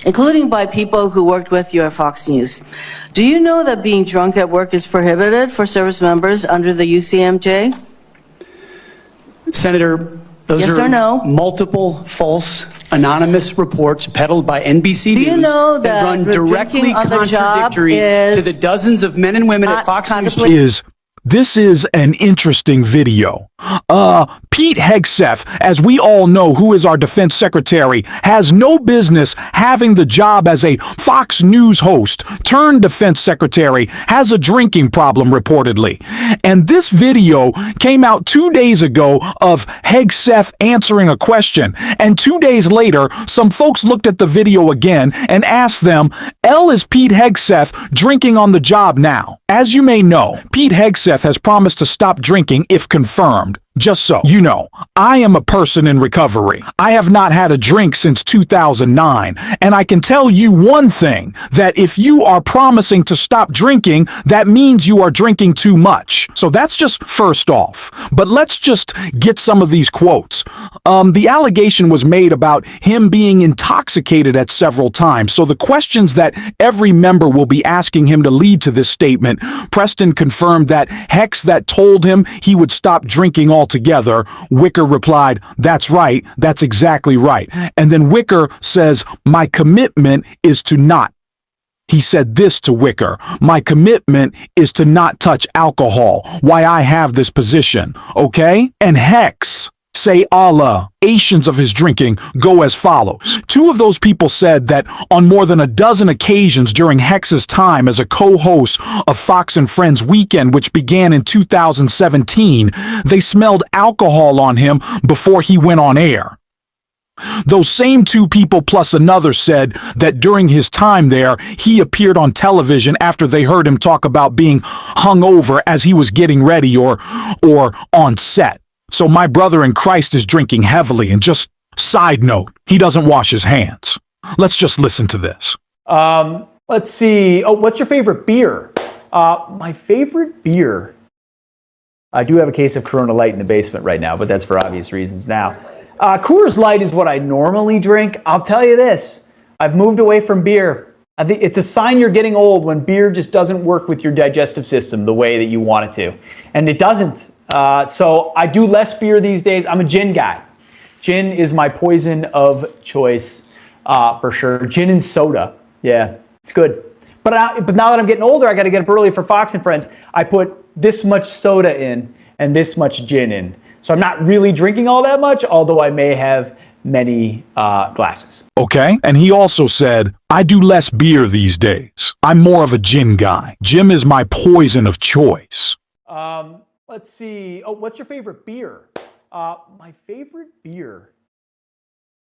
including by people who worked with you at Fox News. Do you know that being drunk at work is prohibited for service members under the UCMJ? Senator, those yes are or no? multiple false anonymous reports peddled by NBC Do you News know that run directly on the job contradictory to the dozens of men and women at Fox News. This is an interesting video. Pete Hegseth, as we all know, who is our defense secretary, has no business having the job as a Fox News host turned defense secretary, has a drinking problem reportedly. And this video came out 2 days ago of Hegseth answering a question. And 2 days later, some folks looked at the video again and asked them, is Pete Hegseth drinking on the job now? As you may know, Pete Hegseth has promised to stop drinking if confirmed. Just so you know, I am a person in recovery. I have not had a drink since 2009, and I can tell you one thing, that if you are promising to stop drinking, that means you are drinking too much. So that's just first off. But let's just get some of these quotes. The allegation was made about him being intoxicated at several times. So the questions that every member will be asking him to lead to this statement, Preston confirmed that Hegseth told him he would stop drinking altogether. Wicker replied, "That's right, that's exactly right." And then Wicker says, "My commitment is to not." He said this to Wicker, "My commitment is to not touch alcohol, why I have this position, okay?" And Hex say allegations of his drinking go as follows. Two of those people said that on more than a dozen occasions during Hex's time as a co-host of Fox and Friends Weekend, which began in 2017, they smelled alcohol on him before he went on air. Those same two people plus another said that during his time there, he appeared on television after they heard him talk about being hungover as he was getting ready or on set. So my brother in Christ is drinking heavily, and just side note, he doesn't wash his hands. Let's just listen to this. Let's see. Oh, what's your favorite beer? My favorite beer. I do have a case of Corona Light in the basement right now, but that's for obvious reasons now. Coors Light is what I normally drink. I'll tell you this. I've moved away from beer. I think it's a sign you're getting old when beer just doesn't work with your digestive system the way that you want it to. And it doesn't. So I do less beer these days. I'm a gin guy. Gin is my poison of choice, for sure. Gin and soda. Yeah, it's good. But now that I'm getting older, I got to get up early for Fox and Friends. I put this much soda in and this much gin in. So I'm not really drinking all that much, although I may have many glasses. Okay. And he also said, I do less beer these days. I'm more of a gin guy. Gin is my poison of choice. Let's see. Oh, what's your favorite beer? My favorite beer.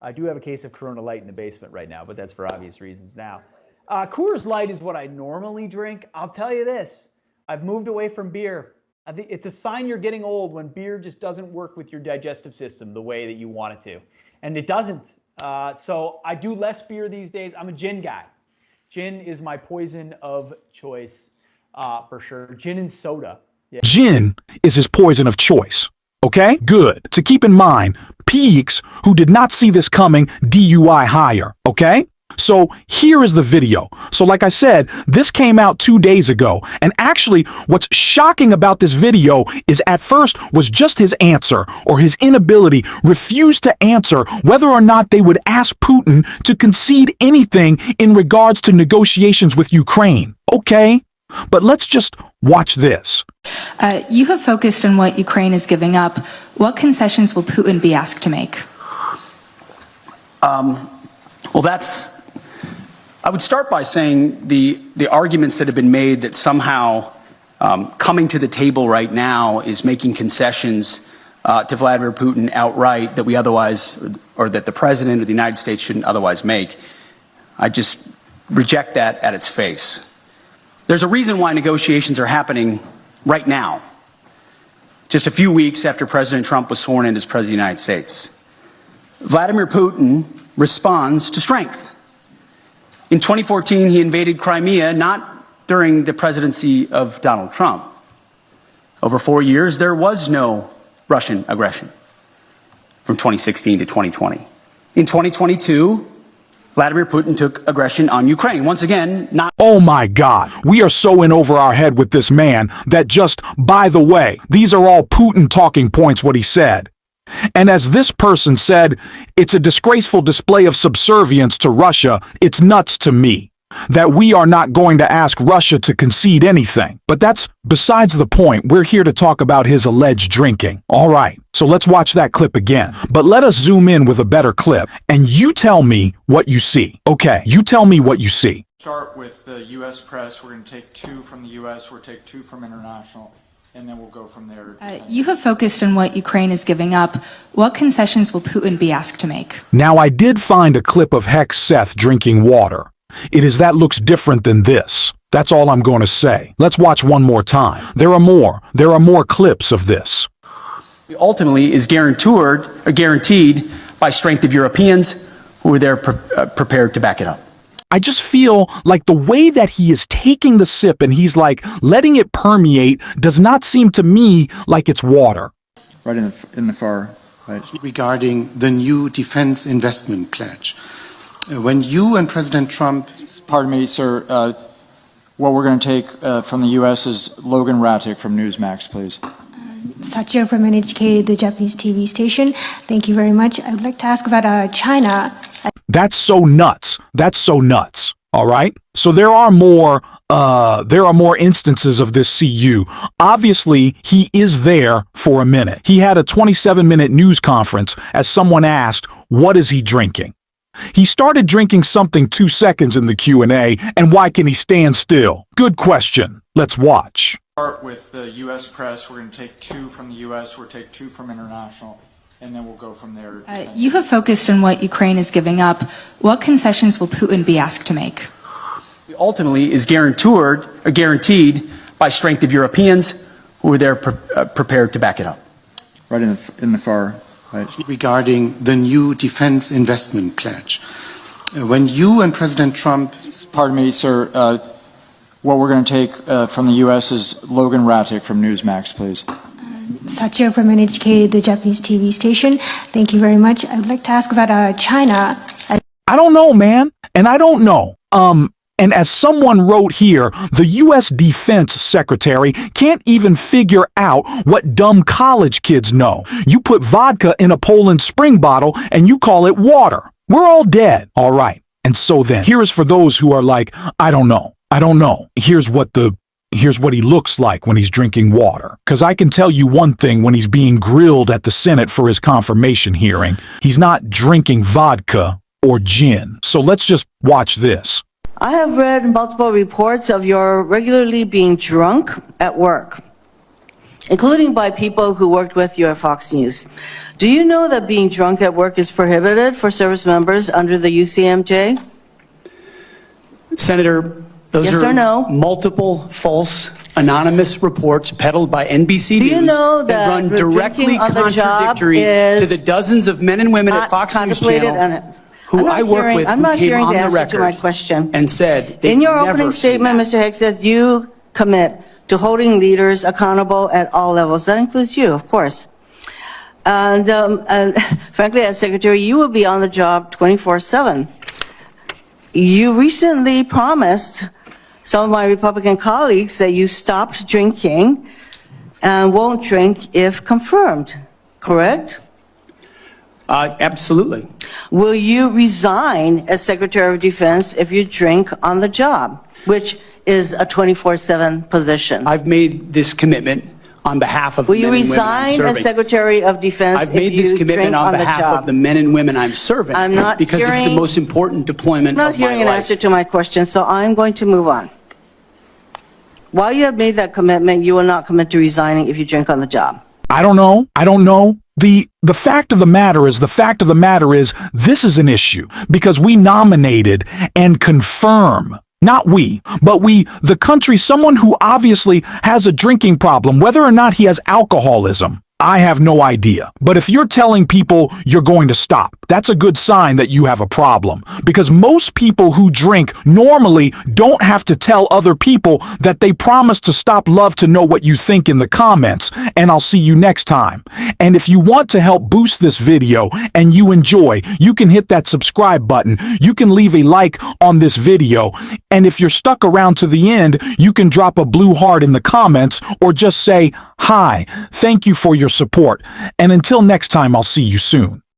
I do have a case of Corona Light in the basement right now, but that's for obvious reasons now. Coors Light is what I normally drink. I'll tell you this. I've moved away from beer. I think it's a sign you're getting old when beer just doesn't work with your digestive system the way that you want it to. And it doesn't. So I do less beer these days. I'm a gin guy. Gin is my poison of choice, for sure. Gin and soda. Yeah. Gin is his poison of choice. Okay? Good. To keep in mind, Peaks, who did not see this coming, DUI hire. Okay? So here is the video. So like I said, this came out 2 days ago. And actually, what's shocking about this video is at first was just his answer, or his inability, refused to answer whether or not they would ask Putin to concede anything in regards to negotiations with Ukraine. Okay? But let's just watch this. You have focused on what Ukraine is giving up. What concessions will Putin be asked to make? I would start by saying the arguments that have been made that somehow coming to the table right now is making concessions to Vladimir Putin outright that we otherwise, or that the president of the United States shouldn't otherwise make. I just reject that at its face. There's a reason why negotiations are happening right now, just a few weeks after President Trump was sworn in as President of the United States. Vladimir Putin responds to strength. In 2014, he invaded Crimea, not during the presidency of Donald Trump. Over 4 years, there was no Russian aggression from 2016 to 2020. In 2022, Vladimir Putin took aggression on Ukraine. Once again, not. Oh my God, we are so in over our head with this man that just, by the way, these are all Putin talking points, what he said. And as this person said, it's a disgraceful display of subservience to Russia. It's nuts to me that we are not going to ask Russia to concede anything. But that's besides the point. We're here to talk about his alleged drinking. All right, so let's watch that clip again. But let us zoom in with a better clip, and you tell me what you see. Okay, you tell me what you see. Start with the U.S. press. We're going to take 2 from the U.S., we'll take 2 from international, and then we'll go from there. You have focused on what Ukraine is giving up. What concessions will Putin be asked to make? Now, I did find a clip of Hegseth drinking water. It is that looks different than this. That's all I'm going to say. Let's watch one more time. There are more clips of this. Ultimately is guaranteed by strength of Europeans who are there prepared to back it up. I just feel like the way that he is taking the sip and he's like letting it permeate does not seem to me like it's water. Right in the far right. Regarding the new defense investment pledge. When you and President Trump... Pardon me, sir. What we're going to take from the U.S. is Logan Ratic from Newsmax, please. Satya from NHK, the Japanese TV station. Thank you very much. I would like to ask about China. That's so nuts. That's so nuts. All right. So there are more instances of this CU. Obviously, he is there for a minute. He had a 27-minute news conference as someone asked, what is he drinking? He started drinking something 2 seconds in the Q&A, and why can he stand still? Good question. Let's watch. Start with the U.S. press. We're going to take 2 from the U.S., we'll take 2 from international, and then we'll go from there. You have focused on what Ukraine is giving up. What concessions will Putin be asked to make? Ultimately is guaranteed by strength of Europeans who are there prepared to back it up. Right in the far right. Regarding the new defense investment pledge. When you and President Trump... Pardon me, sir. What we're going to take from the U.S. is Logan Ratic from Newsmax, please. Satya from NHK, the Japanese TV station. Thank you very much. I would like to ask about China. I don't know, man. And I don't know. And as someone wrote here, the U.S. Defense Secretary can't even figure out what dumb college kids know. You put vodka in a Poland Spring bottle and you call it water. We're all dead. All right. And so then, here is for those who are like, I don't know. Here's what he looks like when he's drinking water. Because I can tell you one thing when he's being grilled at the Senate for his confirmation hearing. He's not drinking vodka or gin. So let's just watch this. I have read multiple reports of your regularly being drunk at work, including by people who worked with you at Fox News. Do you know that being drunk at work is prohibited for service members under the UCMJ? Senator, those Yes are or no? multiple false anonymous reports peddled by NBC Do News you know that run directly drinking on the job contradictory is to the dozens of men and women at not Fox News contemplated Channel I'm who not I work hearing- with I'm who not came hearing on the the answer record to my question. and said they've In your never opening seen statement, that. Mr. Hegseth, you commit to holding leaders accountable at all levels. That includes you, of course. And frankly, as Secretary, you will be on the job 24/7. You recently promised some of my Republican colleagues that you stopped drinking and won't drink if confirmed, correct? Absolutely. Will you resign as Secretary of Defense if you drink on the job, which is a 24/7 position? I've made this commitment on behalf of Will the you men and women I'm resign serving. as Secretary of Defense I've if made this you drink commitment on on the behalf job? of the men and women I'm serving I'm not because it's hearing- the most important deployment I'm not of my hearing an life. answer to my question, so I'm going to move on. While you have made that commitment, you will not commit to resigning if you drink on the job. I don't know. The fact of the matter is this is an issue because we nominated and confirm, not we, but we, the country, someone who obviously has a drinking problem, whether or not he has alcoholism. I have no idea. But if you're telling people you're going to stop, that's a good sign that you have a problem. Because most people who drink normally don't have to tell other people that they promise to stop. Love to know what you think in the comments, and I'll see you next time. And if you want to help boost this video and you enjoy, you can hit that subscribe button. You can leave a like on this video. And if you're stuck around to the end, you can drop a blue heart in the comments or just say, "Hi, thank you for your support." And until next time, I'll see you soon.